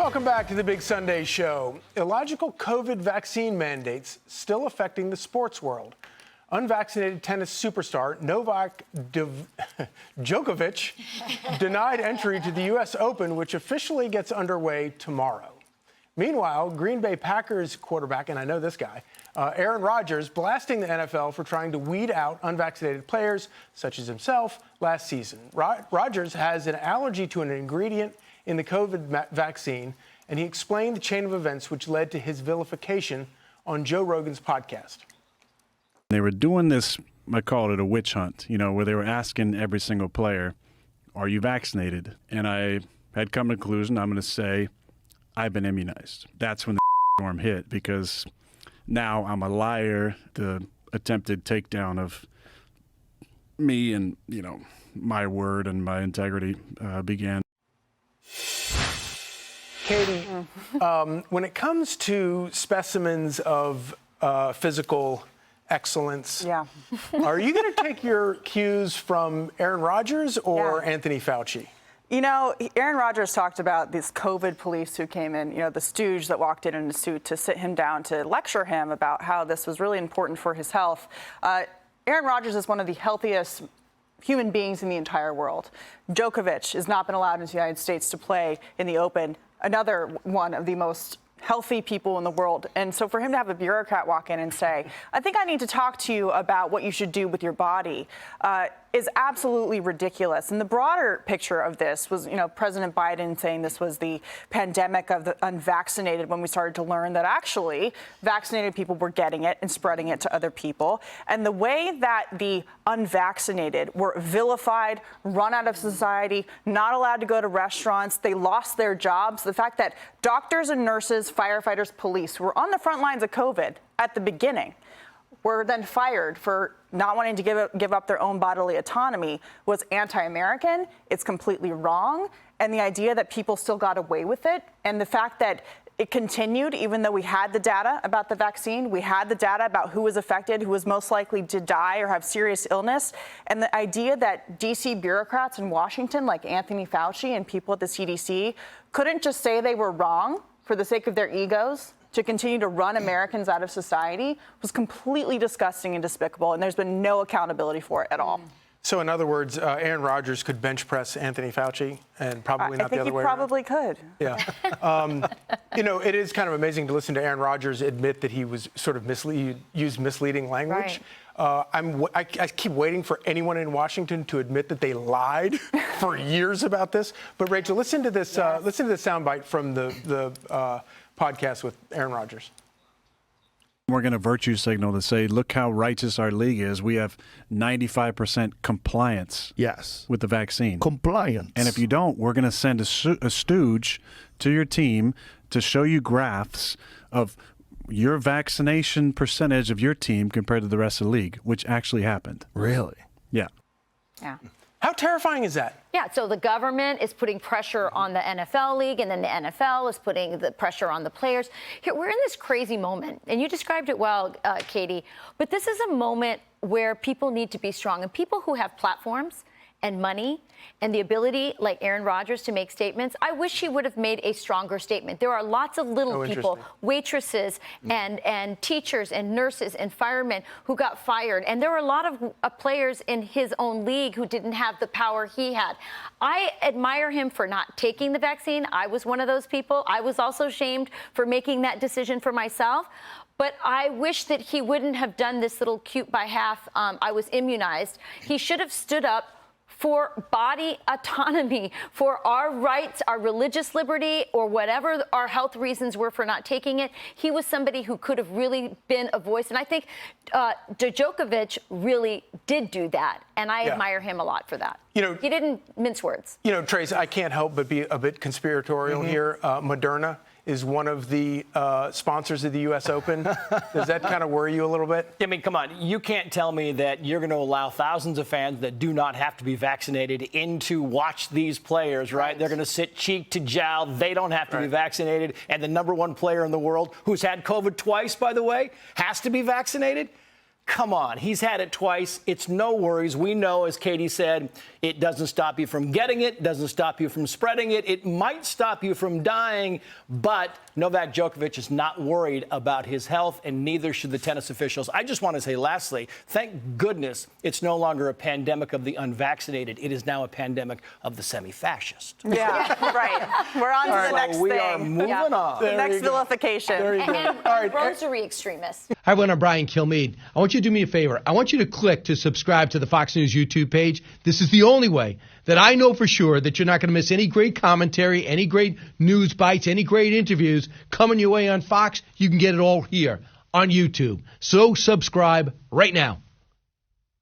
Welcome back to the Big Sunday Show. Illogical COVID vaccine mandates still affecting the sports world. Unvaccinated tennis superstar Novak Djokovic denied entry to the U.S. Open, which officially gets underway tomorrow. Meanwhile, Green Bay Packers quarterback, and I know this guy, Aaron Rodgers, blasting the NFL for trying to weed out unvaccinated players, such as himself, last season. Rodgers has an allergy to an ingredient in the COVID vaccine, and he explained the chain of events which led to his vilification on Joe Rogan's podcast. They were doing this, I call it a witch hunt, where they were asking every single player, are you vaccinated? And I had come to the conclusion, I'm going to say, I've been immunized. That's when the storm hit, because now I'm a liar. The attempted takedown of me and, my word and my integrity began. Katie, when it comes to specimens of physical excellence, are you going to take your cues from Aaron Rodgers or Anthony Fauci? Aaron Rodgers talked about these COVID police who came in, the stooge that walked in a suit to sit him down to lecture him about how this was really important for his health. Aaron Rodgers is one of the healthiest human beings in the entire world. Djokovic has not been allowed into the United States to play in the Open, another one of the most healthy people in the world. And so for him to have a bureaucrat walk in and say, I think I need to talk to you about what you should do with your body, is absolutely ridiculous. And the broader picture of this was, President Biden saying this was the pandemic of the unvaccinated, when we started to learn that actually vaccinated people were getting it and spreading it to other people. And the way that the unvaccinated were vilified, run out of society, not allowed to go to restaurants, they lost their jobs. The fact that doctors and nurses, firefighters, police who were on the front lines of COVID at the beginning were then fired for not wanting to give up their own bodily autonomy was anti-American. It's completely wrong. And the idea that people still got away with it, and the fact that it continued, even though we had the data about the vaccine, we had the data about who was affected, who was most likely to die or have serious illness. And the idea that D.C. bureaucrats in Washington, like Anthony Fauci and people at the CDC, couldn't just say they were wrong for the sake of their egos to continue to run Americans out of society was completely disgusting and despicable, and there's been no accountability for it at all. So in other words, Aaron Rodgers could bench press Anthony Fauci and probably not the other way around? I think he probably could. Yeah. It is kind of amazing to listen to Aaron Rodgers admit that he was sort of used misleading language. Right. I keep waiting for anyone in Washington to admit that they lied for years about this. But Rachel, listen to this. Listen to this soundbite from the podcast with Aaron Rodgers. We're going to virtue signal to say, look how righteous our league is. We have 95% compliance with the vaccine. Compliance. And if you don't, we're going to send a stooge to your team to show you graphs of your vaccination percentage of your team compared to the rest of the league, which actually happened. Really? Yeah. Yeah. How terrifying is that? Yeah, so the government is putting pressure on the NFL league, and then the NFL is putting the pressure on the players. Here, we're in this crazy moment, and you described it well, Katie, but this is a moment where people need to be strong, and people who have platforms and money and the ability, like Aaron Rodgers, to make statements. I wish he would have made a stronger statement. There are lots of little people, waitresses and teachers and nurses and firemen who got fired. And there were a lot of players in his own league who didn't have the power he had. I admire him for not taking the vaccine. I was one of those people. I was also shamed for making that decision for myself. But I wish that he wouldn't have done this little cute by half, I was immunized. He should have stood up for body autonomy, for our rights, our religious liberty, or whatever our health reasons were for not taking it. He was somebody who could have really been a voice. And I think Djokovic really did do that. And I admire him a lot for that. He didn't mince words. Trace, I can't help but be a bit conspiratorial here. Moderna is one of the sponsors of the U.S. Open. Does that kind of worry you a little bit? I mean, come on. You can't tell me that you're going to allow thousands of fans that do not have to be vaccinated in to watch these players, right? They're going to sit cheek to jowl. They don't have to be vaccinated. And the number one player in the world, who's had COVID twice, by the way, has to be vaccinated. Come on, he's had it twice. It's no worries. We know, as Katie said, it doesn't stop you from getting it, doesn't stop you from spreading it. It might stop you from dying, but Novak Djokovic is not worried about his health, and neither should the tennis officials. I just want to say, lastly, thank goodness it's no longer a pandemic of the unvaccinated. It is now a pandemic of the semi-fascist. Yeah, right. We're on to the next we thing. are moving on. The next vilification. And rosary extremists. Hi, everyone. I'm Brian Kilmeade. I want you to do me a favor. I want you to click to subscribe to the Fox News YouTube page. This is the only way that I know for sure that you're not going to miss any great commentary, any great news bites, any great interviews coming your way on Fox. You can get it all here on YouTube. So subscribe right now.